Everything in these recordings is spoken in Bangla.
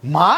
মা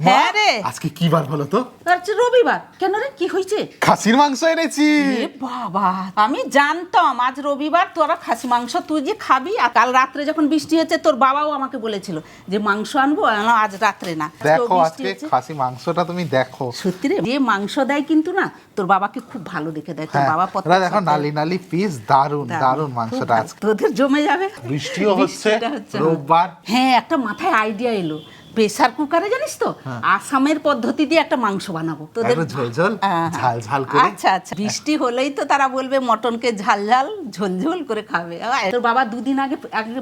হ্যাঁ রে। আজকে কি বার বলো তো? আজ রবিবার। কেন রে, কি হয়েছে? খাসির মাংস এনেছি। এ বাবা, আমি জানতাম আজ রবিবার তোরা খাসি মাংস তুই যে খাবি। আর কাল রাত্রে যখন বৃষ্টি হচ্ছে তোর বাবাও আমাকে বলেছিল যে মাংস আনবো, আজ রাত্রে না। তো দেখো বৃষ্টি আজকে হচ্ছে। খাসি মাংসটা তুমি দেখো। সত্যি রে, যে মাংস দেয় কিন্তু না তোর বাবাকে খুব ভালো দেখে দেয়। তোর হ্যাঁ, বাবা ওরা দেখো নালি নালি পিস, দারুন দারুণ, দারুন খুব মাংসটা ভালো। আজকে। তোদের জমে যাবে। বৃষ্টিও হচ্ছে, বৃষ্টিটা হচ্ছে। রোববার। হ্যাঁ, একটা মাথায় আইডিয়া এলো। প্রেসার কুকারে জানিস তো আসামের পদ্ধতি দিয়ে একটা মাংস বানাবো তোদের। একটু ঝোল ঝোল, হ্যাঁ, ঝাল ঝাল করে। আচ্ছা আচ্ছা, বৃষ্টি হলেই তো তারা বলবে মটনকে ঝাল ঝাল ঝোল ঝোল করে খাবে। তোর বাবা দুদিন আগে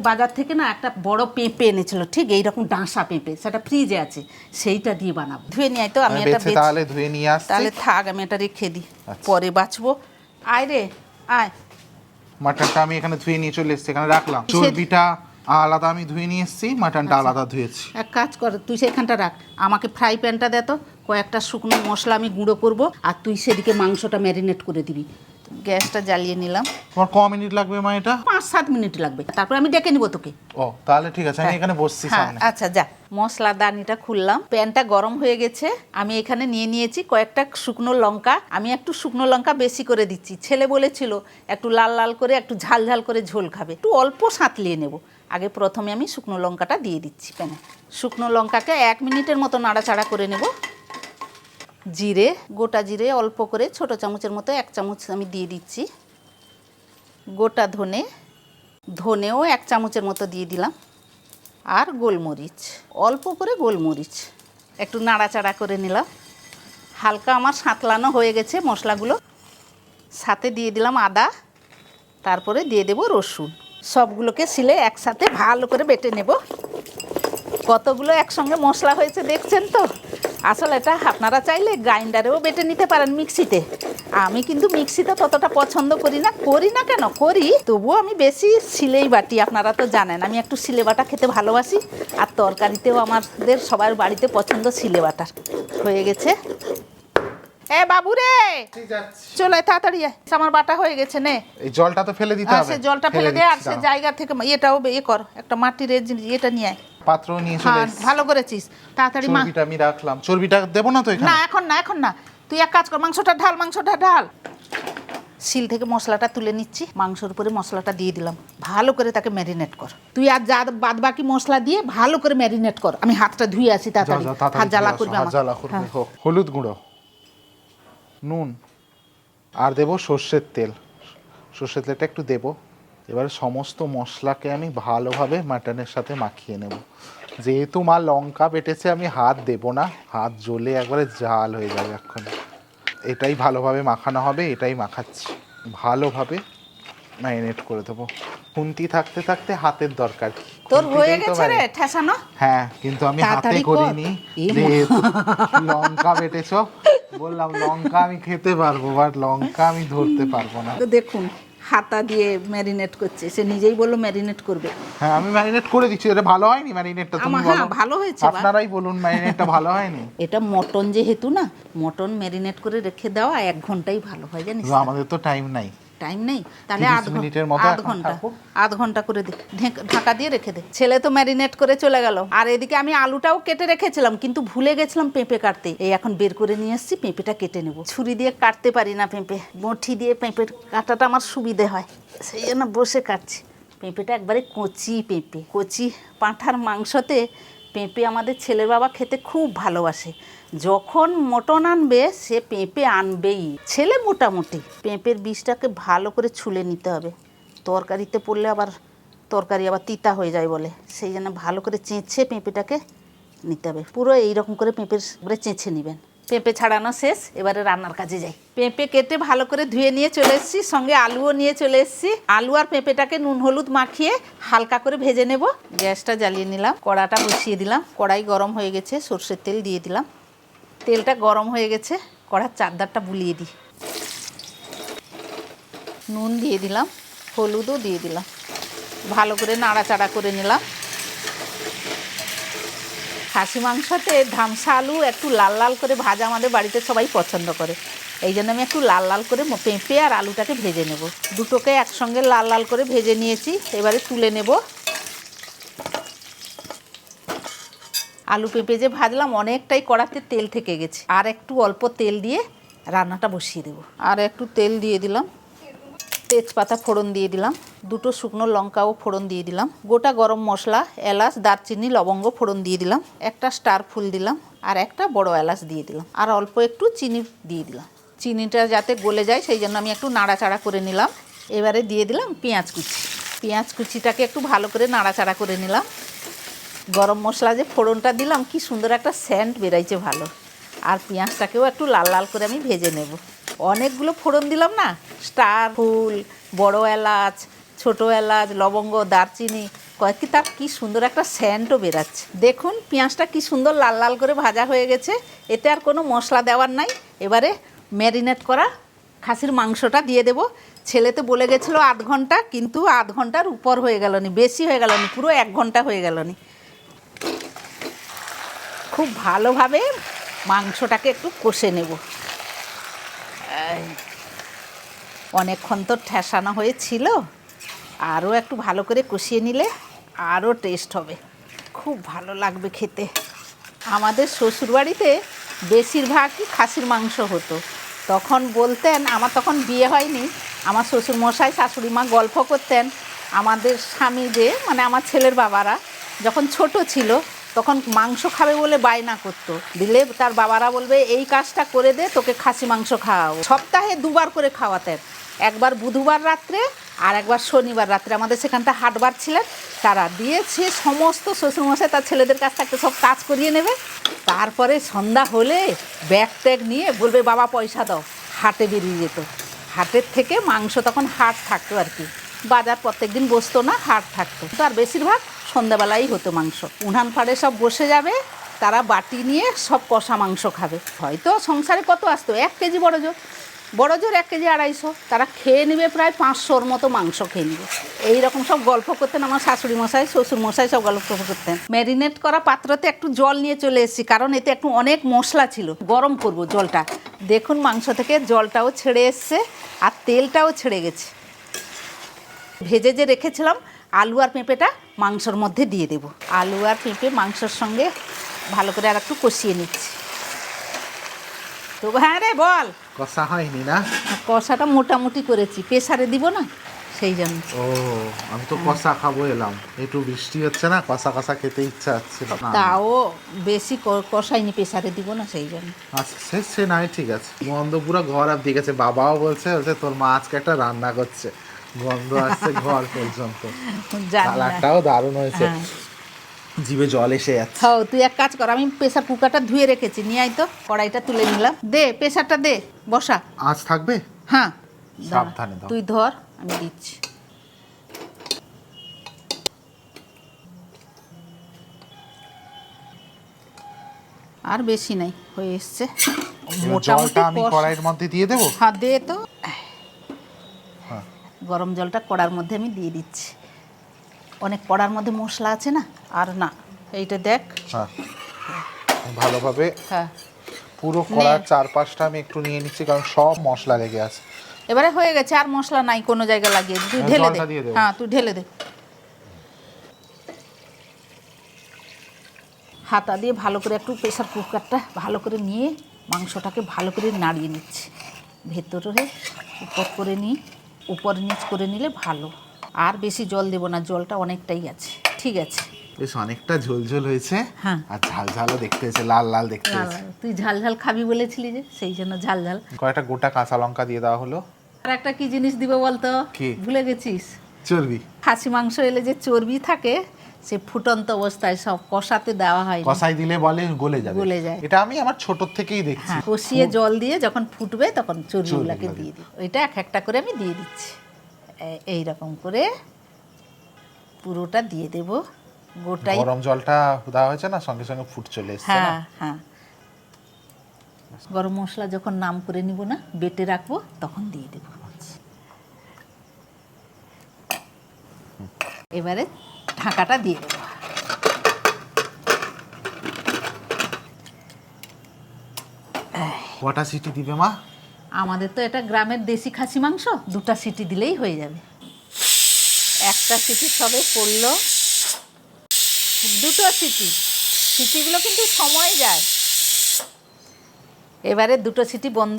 বাজার থেকে না একটা বড় পেঁপে এনেছিল, ঠিক এইরকম ডাঁসা পেঁপে, সেটা ফ্রিজে আছে, সেইটা দিয়ে বানাবো। ধুয়ে নিয়ে আয় তো, আমি এটা তাহলে ধুয়ে নিয়ে আসছি। তাহলে থাক, আমি এটা রেখে দিই, পরে বাঁচবো। আয় রে আয়। মাটনটা আমি এখানে ধুয়ে নিয়ে চলে এসেছি, এখানে রাখলাম। চর্বিটা আলাদা আমি ধুয়ে নিয়ে এসেছি, মাটনটা আলাদা ধুয়েছি। এক কাজ কর, তুই সেখানটা রাখ, আমাকে ফ্রাই প্যানটা দে তো, কয়েকটা শুকনো মশলা আমি গুঁড়ো করব, আর তুই সেদিকে মাংসটা ম্যারিনেট করে দিবি। গ্যাসটা জ্বালিয়ে নিলাম। তোমার ক মিনিট লাগবে মা এটা? 5-7 মিনিট লাগবে, তারপর আমি ডেকে নিব তোকে। ও তাহলে ঠিক আছে, আমি এখানে বসছি হ্যাঁ, সামনে। আচ্ছা যা। মশলা দানিটা খুললাম, প্যানটা গরম হয়ে গেছে। আমি এখানে নিয়ে নিয়েছি কয়েকটা শুকনো লঙ্কা। আমি একটু শুকনো লঙ্কা বেশি করে দিচ্ছি, ছেলে বলেছিল একটু লাল লাল করে, একটু ঝাল ঝাল করে ঝোল খাবে, একটু অল্প সাঁতলিয়ে নেব। আগে প্রথমে আমি শুকনো লঙ্কাটা দিয়ে দিচ্ছি প্যানে। শুকনো লঙ্কাকে 1 মিনিটের মতো নাড়াচাড়া করে নেব। জিরে, গোটা জিরে অল্প করে ছোট চামচের মতো 1 চামচ আমি দিয়ে দিচ্ছি। গোটা ধনেও 1 চামচের মতো দিয়ে দিলাম। আর গোলমরিচ, অল্প করে গোলমরিচ একটু নাড়াচাড়া করে নিলাম। হালকা আমার সাঁতলানো হয়ে গেছে মশলাগুলো। সাথে দিয়ে দিলাম আদা, তারপরে দিয়ে দেব রসুন। সবগুলোকে শিলে একসাথে ভালো করে বেটে নেব। কতগুলো একসঙ্গে মশলা হয়েছে দেখছেন তো। আসলে এটা আপনারা চাইলে গ্রাইন্ডারেও বেটে নিতে পারেন, মিক্সিতে। আমি কিন্তু মিক্সিতে ততটা পছন্দ করি না কেন করি, তবুও আমি বেশি শিলেই বাটি। আপনারা তো জানেন আমি একটু শিলে বাটা খেতে ভালোবাসি, আর তরকারিতেও আমাদের সবার বাড়িতে পছন্দ শিলে বাটার। হয়ে গেছে। এ বাবু রে, চলে তাড়াতাড়ি আয়, আমার বাটা হয়ে গেছে। নে, এই জলটা তো ফেলে দিতে হবে। সে জলটা ফেলে দে, আর সে জায়গা থেকে এটাও কর, একটা মাটির এটা নিয়ে আয়। পাত্র নিয়ে চলে এসেছি। ভালো করেছিস, তাড়াতাড়ি। চর্বিটা আমি রাখলাম। চর্বিটা দেবো না তো এখানে? না, এখন না। তুই এক কাজ কর, মাংসটা ঢাল। শিল থেকে মশলাটা তুলে নিচ্ছি, মাংসের উপরে মশলাটা দিয়ে দিলাম। ভালো করে তাকে ম্যারিনেট কর। তুই আর যা বাদ বাকি মশলা দিয়ে ভালো করে ম্যারিনেট কর। আমি হাতটা ধুয়ে আসি তাড়াতাড়ি। হাত জ্বালা করবে আমার। হোক। হলুদ গুঁড়ো, নুন, আর দেবো সর্ষের তেল। সর্ষের তেলটা একটু দেবো। এবারে সমস্ত মশলাকে আমি ভালোভাবে মাটনের সাথে মাখিয়ে নেব। যেহেতু মা লঙ্কা বেটেছে, আমি হাত দেব না, হাত জ্বলে একবারে জাল হয়ে যাবে এখন। এটাই ভালোভাবে মাখানো হবে, এটাই মাখাচ্ছি। ভালোভাবে ম্যারিনেট করে দেবো। খুন্তি থাকতে থাকতে হাতের দরকার। তোর হয়ে গেছে রে ঠেসানো? হ্যাঁ, কিন্তু আমি হাতে তাড়াতাড়ি কর। করিনি। যেহেতু লঙ্কা বেটেছ, বললাম লঙ্কা আমি খেতে পারবো, বাট লঙ্কা আমি ধরতে পারবো না। তো দেখুন, হাতা দিয়ে ম্যারিনেট করছে, সে নিজেই বললো ম্যারিনেট করবে। হ্যাঁ, আমি ম্যারিনেট করে দিচ্ছি। এটা ভালো হয়নি ম্যারিনেটটা? তুমি বলো। হ্যাঁ, ভালো হয়েছে। আপনারাই বলুন ম্যারিনেটটা ভালো হয়নি। এটা মটন যেহেতু না, মটন ম্যারিনেট করে রেখে দেওয়া 1 ঘন্টাই ভালো হয়, জানিস। আমাদের তো টাইম নাই। টাইম নেই, তাহলে 30 মিনিটের মতো আধ ঘন্টা করে দে, ঢাকা দিয়ে রেখে দে। ছেলে তো ম্যারিনেট করে চলে গেল। আর এদিকে আমি আলুটাও কেটে রেখেছিলাম, কিন্তু ভুলে গেছিলাম পেঁপে কাটতে। এই এখন বের করে নিয়ে এসেছি, পেঁপেটা কেটে নেব। ছুরি দিয়ে কাটতে পারি না পেঁপে, বঁটি দিয়ে পেঁপের কাটাটা আমার সুবিধে হয়, সেই জন্য বসে কাটছি। পেঁপেটা একবারে কচি পেঁপে, কচি পাঁঠার মাংসতে পেঁপে আমাদের ছেলের বাবা খেতে খুব ভালোবাসে। যখন মটন আনবে সে পেঁপে আনবেই। ছেলে মোটামুটি পেঁপের বীজটাকে ভালো করে ছুলে নিতে হবে। তরকারিতে পড়লে তরকারি আবার তিতা হয়ে যায় বলে, সেই জন্য ভালো করে চেঁচে পেঁপেটাকে নিতে হবে। পুরো এইরকম করে পেঁপের চেঁচে নেবেন। পেঁপে ছাড়ানো শেষ, এবারে রান্নার কাজে যাই। পেঁপে কেটে ভালো করে ধুয়ে নিয়ে চলে এসেছি, সঙ্গে আলুও নিয়ে চলে এসেছি। আলু আর পেঁপেটাকে নুন হলুদ মাখিয়ে হালকা করে ভেজে নেব। গ্যাসটা জ্বালিয়ে নিলাম, কড়াটা বসিয়ে দিলাম। কড়াই গরম হয়ে গেছে, সর্ষের তেল দিয়ে দিলাম। তেলটা গরম হয়ে গেছে, কড়ার চারধারটা বুলিয়ে দিই। নুন দিয়ে দিলাম, হলুদও দিয়ে দিলাম। ভালো করে নাড়াচাড়া করে নিলাম। খাসি মাংসতে ধামসা আলু একটু লাল লাল করে ভাজা আমাদের বাড়িতে সবাই পছন্দ করে, এই জন্য আমি একটু লাল লাল করে পেঁপে আর আলুটাকে ভেজে নেব। দুটোকে একসঙ্গে লাল লাল করে ভেজে নিয়েছি, এবারে তুলে নেব। আলু পেঁপে যে ভাজলাম অনেকটাই কড়াতে তেল থেকে গেছে, আর একটু অল্প তেল দিয়ে রান্নাটা বসিয়ে দেবো। আর একটু তেল দিয়ে দিলাম, তেজপাতা ফোড়ন দিয়ে দিলাম, দুটো শুকনো লঙ্কাও ফোড়ন দিয়ে দিলাম, গোটা গরম মশলা এলাচ দারচিনি লবঙ্গ ফোড়ন দিয়ে দিলাম, একটা স্টার ফুল দিলাম, আর একটা বড় এলাচ দিয়ে দিলাম, আর অল্প একটু চিনি দিয়ে দিলাম। চিনিটা যাতে গলে যায় সেই জন্য আমি একটু নাড়াচাড়া করে নিলাম। এবারে দিয়ে দিলাম পেঁয়াজ কুচি। পেঁয়াজ কুচিটাকে একটু ভালো করে নাড়াচাড়া করে নিলাম। গরম মশলা যে ফোড়নটা দিলাম কি সুন্দর একটা সেন্ট বেরাইছে ভালো। আর পেঁয়াজটাকেও একটু লাল লাল করে আমি ভেজে নেব। অনেকগুলো ফোড়ন দিলাম না, স্টার ফুল, বড় এলাচ, ছোটো এলাচ, লবঙ্গ, দারচিনি, কয়েকটি তার কি সুন্দর একটা সেন্টও বেরাচ্ছে। দেখুন পেঁয়াজটা কি সুন্দর লাল লাল করে ভাজা হয়ে গেছে। এতে আর কোনো মশলা দেওয়ার নাই। এবারে ম্যারিনেট করা খাসির মাংসটা দিয়ে দেব। ছেলে তো বলে গেছিলো 8 ঘন্টা, কিন্তু 8 ঘন্টার উপর হয়ে গেল নি, বেশি হয়ে গেল নি, পুরো 1 ঘন্টা হয়ে গেল নি। খুব ভালোভাবে মাংসটাকে একটু কষে নেব। অনেকক্ষণ তো ঠেসানো হয়েছিল, আরও একটু ভালো করে কষিয়ে নিলে আরও টেস্ট হবে, খুব ভালো লাগবে খেতে। আমাদের শ্বশুরবাড়িতে বেশিরভাগই খাসির মাংস হতো। তখন বলতেন, আমার তখন বিয়ে হয়নি, আমার শ্বশুরমশাই শাশুড়ি মা গল্প করতেন, আমাদের স্বামী যে মানে আমার ছেলের বাবারা যখন ছোট ছিল তখন মাংস খাবে বলে বায়না করতো, দিলে তার বাবারা বলবে এই কাজটা করে দে, তোকে খাসি মাংস খাওয়াবো। সপ্তাহে 2 বার করে খাওয়াতেন, একবার বুধবার রাত্রে আর একবার শনিবার রাত্রে। আমাদের সেখানটা হাটবার ছিলেন, তারা দিয়েছে সমস্ত শ্বশুরমশাই তার ছেলেদের কাছ থেকে সব কাজ করিয়ে নেবে। তারপরে সন্ধ্যা হলে ব্যাগ ট্যাগ নিয়ে বলবে বাবা পয়সা দাও, হাটে বেরিয়ে যেত। হাটের থেকে মাংস তখন হাট থাকতো আর কি, বাজার প্রত্যেক দিন বসতো না, হাট থাকতো। তো আর বেশিরভাগ সন্ধ্যাবেলাই হতো মাংস। উনান ফাড়ে সব বসে যাবে, তারা বাটি নিয়ে সব কষা মাংস খাবে। হয়তো সংসারে কত আসতো, 1 কেজি বড় জোর 1 কেজি 250, তারা খেয়ে নেবে প্রায় 500-র মতো মাংস খেয়ে নেবে। এইরকম সব গল্প করতেন আমার শাশুড়ি মশাই, শ্বশুর মশাই সব গল্প করতেন। ম্যারিনেট করা পাত্রতে একটু জল নিয়ে চলে এসেছি, কারণ এতে একটু অনেক মশলা ছিল, গরম করব জলটা। দেখুন মাংস থেকে জলটাও ছেড়ে এসছে আর তেলটাও ছেড়ে গেছে। ভেজে যে রেখেছিলাম আলু আর পেঁপেটা মাংসর মধ্যে দিয়ে দেব। আলু আর পেঁপে মাংসর সঙ্গে ভালো করে আর একটু কষিয়ে নিচ্ছি। তো হ্যাঁ রে বল। কষা হয়নি না? কষাটা মোটামুটি করেছি, প্রেসারে দিব না সেই জন্য। ও আমি তো কষা খাবো এলাম, একটু বৃষ্টি হচ্ছে না, কষা কষা খেতে ইচ্ছা হচ্ছে না। তাও বেশি কষাইনি, প্রেসারে দিব না সেই জন্য। আচ্ছা সে নাই, ঠিক আছে। গন্ধ পুরো ঘর অব্দি গেছে, বাবাও বলছে তোর মা আজকে একটা রান্না করছে, গন্ধ আসছে ঘর পর্যন্ত। কালারটাও দারুণ হয়েছে, জিভে জল এসে যাচ্ছে। হ্যাঁ তুই এক কাজ কর, আমি প্রেসার কুকারটা ধুয়ে রেখেছি, নিয়ে আয় তো, কড়াইটা তুলে নিলাম। দে প্রেসারটা দে, বসা। আঁচ থাকবে? হ্যাঁ সাবধানে দাও। তুই ধর, আমি দিচ্ছি। আর বেশি নাই, হয়ে এসছে জলটা আমি কড়াইয়ের মধ্যে দিয়ে দেবো? হ্যাঁ দে তো। হ্যাঁ গরম জলটা কড়ার মধ্যে আমি দিয়ে দিচ্ছি। অনেক কড়ার মধ্যে মশলা আছে না, আর না এইটা দেখ। হ্যাঁ ভালোভাবে হ্যাঁ পুরো কড়ার 4-5টা আমি একটু নিয়ে নিচ্ছি, কারণ সব মশলা লেগে আছে। এবারে হয়ে গেছে, আর মশলা নাই কোনো জায়গায় লাগিয়ে, তুই ঢেলে দে। হ্যাঁ তুই ঢেলে দে। হাতা দিয়ে ভালো করে একটু প্রেসার কুকারটা ভালো করে নিয়ে মাংসটাকে ভালো করে নাড়িয়ে নিচ্ছি, ভেতরে উপর করে নিই, উপর নিচ করে নিলে ভালো। আর বেশি জল দেবো না, জলটা অনেকটাই আছে। ঠিক আছে, বেশ অনেকটা ঝোলঝোল হয়েছে। হ্যাঁ আর ঝাল ঝালও দেখতে হয়েছে, লাল লাল দেখতে হয়েছে। তুই ঝাল ঝাল খাবি বলেছিলি যে, সেই জন্য ঝাল ঝাল। কয়েকটা গোটা কাঁচা লঙ্কা দিয়ে দেওয়া হলো। আর একটা কি জিনিস দিব বলতো? কি? ভুলে গেছিস? চর্বি। খাসি মাংস এলে যে চর্বি থাকে, সে ফুটন্ত অবস্থায় সব কষাতে দেওয়া হয়, কষাই দিলে বলে গলে যাবে, গলে যায়। এটা আমি আমার ছোট থেকেই দেখছি। কষিয়ে জল দিয়ে যখন ফুটবে তখন চর্বিগুলোকে দিয়ে দিই, ওইটা এক একটা করে আমি দিয়ে দিচ্ছি। এই রকম করে পুরোটা দিয়ে দেব গোটাই। গরম জলটা দেওয়া হয়েছে না, সঙ্গে সঙ্গে ফুট চলে এসেছে না? হ্যাঁ হ্যাঁ, গরম মশলা যখন নাম করে নিব না, বেটে রাখবো, তখন দিয়ে দেব। এবারে ঢাকাটা দিয়ে দেব। কটা সিটি দিবে মা? আমাদের তো এটা গ্রামের দেশি খাসি মাংস, 2টা সিটি দিলেই হয়ে যাবে। একটা সিটি সবে পড়লো, 2টো সিটি, সিটিগুলো কিন্তু সময় যায়। এবারে দুটো সিটি বন্ধ,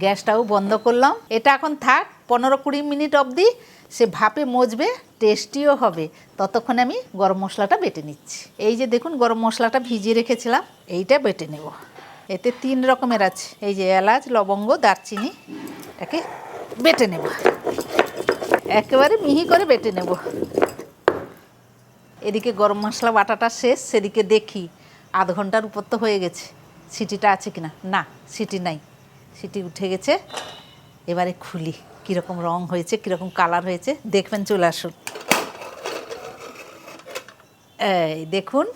গ্যাসটাও বন্ধ করলাম। এটা এখন থাক 15-20 মিনিট অবধি, সে ভাপে মজবে, টেস্টিও হবে। ততক্ষণে আমি গরম মশলাটা বেটে নিচ্ছি। এই যে দেখুন গরম মশলাটা ভিজিয়ে রেখেছিলাম, এইটা বেটে নেব। এতে 3 রকমের আছে, এই যে এলাচ, লবঙ্গ, দারচিনি, এটাকে বেটে নেব, একেবারে মিহি করে বেটে নেব। এদিকে গরম মশলা বাটাটা শেষ, সেদিকে দেখি আধ ঘন্টার উপর তো হয়ে গেছে, সিটিটা আছে কিনা। না, সিটি নাই, সিটি উঠে গেছে। এবারে খুলি, কীরকম রং হয়েছে, কীরকম কালার হয়েছে দেখবেন, চলে আসুন। এই দেখুন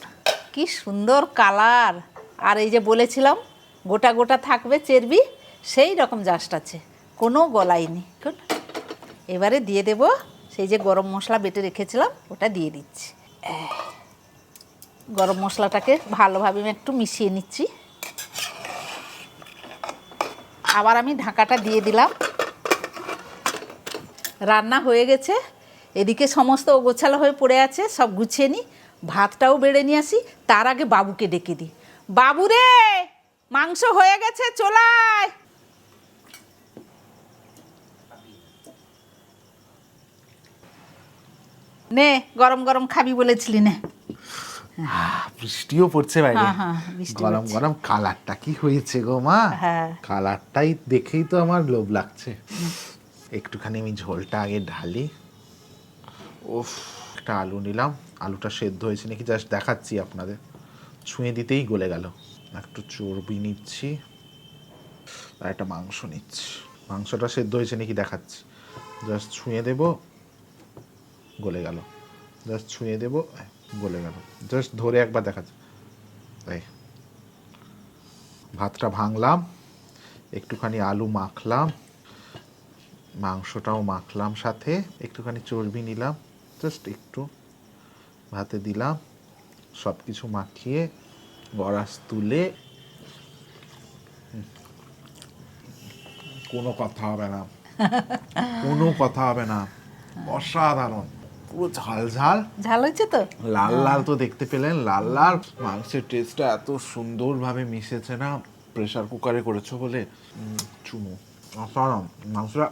কি সুন্দর কালার। আর এই যে বলেছিলাম গোটা গোটা থাকবে চর্বি, সেই রকম জাস্ট আছে, কোনো গলায়নি। এবারে দিয়ে দেব সেই যে গরম মশলা বেটে রেখেছিলাম, ওটা দিয়ে দিচ্ছি। গরম মশলাটাকে ভালোভাবে আমি একটু মিশিয়ে নিচ্ছি। আবার আমি ঢাকাটা দিয়ে দিলাম। রান্না হয়ে গেছে, এদিকে সমস্ত গোছালো হয়ে পড়ে আছে, সব গুছিয়ে নিই। ভাতটাও বেড়ে নিয়ে আসি, তার আগে বাবুকে ডেকে দিই। বাবু রে, মাংস হয়ে গেছে, চলায়। নে, গরম গরম খাবি বলেছিলি, নে। বৃষ্টিও পড়ছে বাইরে। হ্যাঁ, বৃষ্টি গরম পড়ছে। গরম কালারটা কি হয়েছে গো মা। হ্যাঁ। কালারটাই দেখেই তো আমার লোভ লাগছে। একটুখানি আমি ঝোলটা আগে ঢালি। ওফ, একটা আলু নিলাম, আলুটা সেদ্ধ হয়েছে নাকি জাস্ট দেখাচ্ছি আপনাদের। ছুঁয়ে দিতেই গলে গেল। একটু চর্বি নিচ্ছি, আর একটা মাংস নিচ্ছি। মাংসটা সেদ্ধ হয়েছে নাকি দেখাচ্ছি, জাস্ট ছুঁয়ে দেব, গলে গেল। জাস্ট ছুঁয়ে দেব, গলে গেল। জাস্ট ধরে একবার দেখাচ্ছি। এই ভাতটা ভাঙলাম, একটুখানি আলু মাখলাম, মাংসটাও মাখলাম, সাথে একটুখানি চর্বি নিলাম, জাস্ট একটু ভাতে দিলাম, সব কিছু মাখিয়ে গরাস তুলে, কোনো কথা হবে না, কোনো কথা হবে না, অসাধারণ। পুরো ঝাল ঝাল ঝাল হয়েছে তো? লাল লাল তো দেখতে পেলেন, লাল লাল। মাংসের টেস্টটা এত সুন্দরভাবে মিশেছে না, প্রেসার কুকারে করেছো বলে। চুমু, অসাধারণ। মাংসটা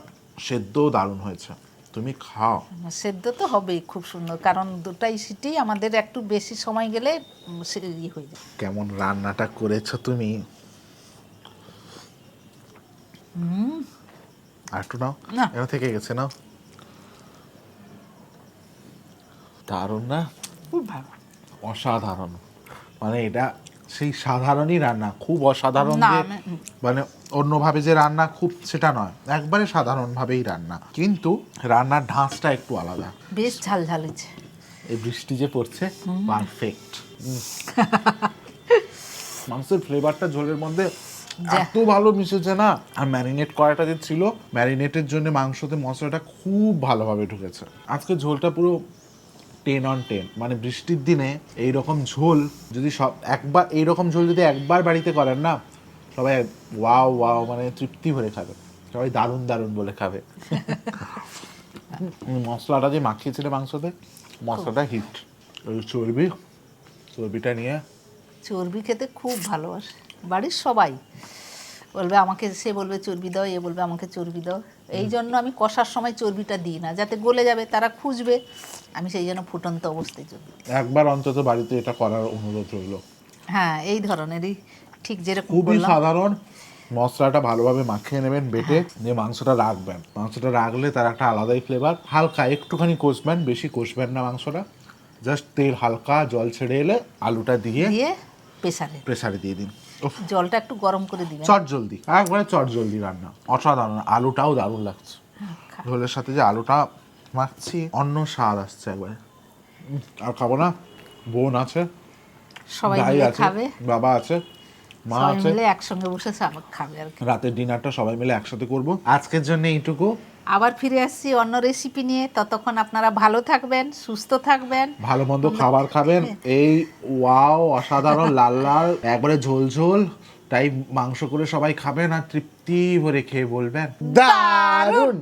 সেদ্ধও দারুণ হয়েছে, তুমি খাও। সেদ্ধ তো হবেই খুব সুন্দর, কারণ দুটাই সিটি আমাদের একটু বেশি সময় গেলে হয়ে যায়। কেমন রান্নাটা করেছো তুমি? আর একটু নাও, না। এখানে থেকে গেছে, নাও। দারুণ না? খুব ভালো। অসাধারণ, মানে এটা সেই সাধারণই রান্না, খুব অসাধারণ না, যে মানে অন্যভাবে যে রান্না খুব সেটা নয়, একবারে সাধারণভাবেই রান্না, কিন্তু রান্নার ঢাঁচটা একটু আলাদা। বেশ ঝাল ঝাল হয়েছে। এই বৃষ্টি যে পড়ছে, পারফেক্ট। মাংসের ফ্লেভারটা ঝোলের মধ্যে এত ভালো মিশেছে না, আর ম্যারিনেট করাটা যে ছিল, ম্যারিনেটের জন্য মাংসতে মশলাটা খুব ভালোভাবে ঢুকেছে। আজকে ঝোলটা পুরো 10 on 10। মানে বৃষ্টির দিনে এইরকম ঝোল যদি এইরকম ঝোল যদি একবার বাড়িতে করেন না, সবাই ওয়াও ওয়াও মানে তৃপ্তি ভরে খাবে, সবাই দারুণ দারুণ বলে খাবে। মশলাটা যে মাখিয়েছিল মাংসতে, মশলাটা হিট। ওই চর্বিটা নিয়ে। চর্বি খেতে খুব ভালোবাসে বাড়ির সবাই। সে বলবে চর্বি দাও, এ বলবে আমাকে চর্বি দাও। এই জন্য আমি কষার সময় চর্বিটা দিই না, যাতে গলে যাবে, তারা খুঁজবে। আমি সেই জন্য ফুটন্ত অবস্থায় চর্বি। একবার অন্তত বাড়িতে এটা করার অনুরোধ রইল। হ্যাঁ, এই ধরনেরই, ঠিক যেরকম খুবই বললাম। সাধারণ। মশলাটা ভালোভাবে মাখিয়ে নেবেন বেটে, দিয়ে মাংসটা রাখবেন। মাংসটা রাখলে তার একটা আলাদাই ফ্লেভার। হালকা একটুখানি কষবেন, বেশি কষবেন না মাংসটা। জাস্ট তেল হালকা জল ছেড়ে এলে আলুটা দিয়ে প্রেসারে দিয়ে দিন। জলটা একটু গরম করে দিবেন। চটজলদি, একবারে চটজলদি রান্না, অসাধারণ। আলুটাও দারুণ লাগছে, ঝোলের সাথে যে আলুটা মাখছি, অন্য স্বাদ আসছে একবারে। আর খাবো না, বোন আছে, সবাই ভাই মিলে আছে, খাবে, বাবা আছে, মা সবাই আছে, মিলে একসঙ্গে বসে খাবে আর কি। রাতের ডিনারটা সবাই মিলে একসাথে করব। আজকের জন্য এইটুকু। আবার ফিরে আসছি অন্য রেসিপি নিয়ে। ততক্ষণ আপনারা ভালো থাকবেন, সুস্থ থাকবেন, ভালো মন্দ খাবার খাবেন। এই ওয়াও অসাধারণ লাল লাল একবারে ঝোল ঝোল, তাই মাংস করে সবাই খাবেন আর তৃপ্তি ভরে খেয়ে বলবেন দারুণ।